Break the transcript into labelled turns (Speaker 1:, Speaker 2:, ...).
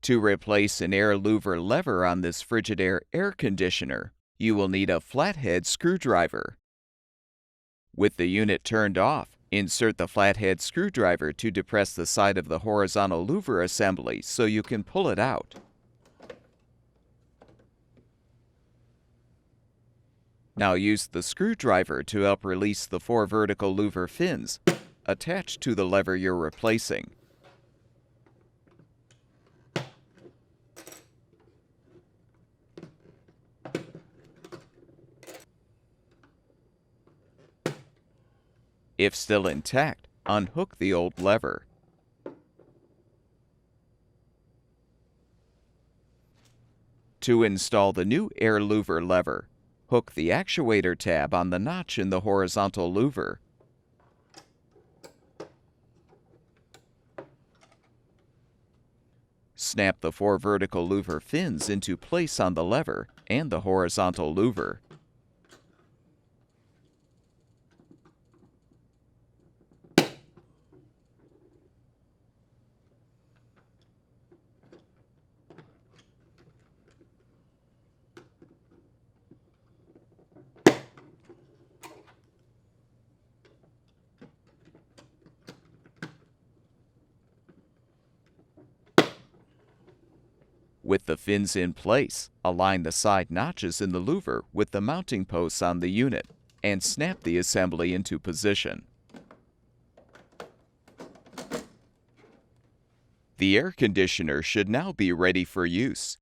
Speaker 1: To replace an air louver lever on this Frigidaire air conditioner, you will need a flathead screwdriver. With the unit turned off, insert the flathead screwdriver to depress the side of the horizontal louver assembly so you can pull it out. Now use the screwdriver to help release the 4 vertical louver fins attached to the lever you're replacing. If still intact, unhook the old lever. To install the new air louver lever, hook the actuator tab on the notch in the horizontal louver. Snap the 4 vertical louver fins into place on the lever and the horizontal louver. With the fins in place, align the side notches in the louver with the mounting posts on the unit and snap the assembly into position. The air conditioner should now be ready for use.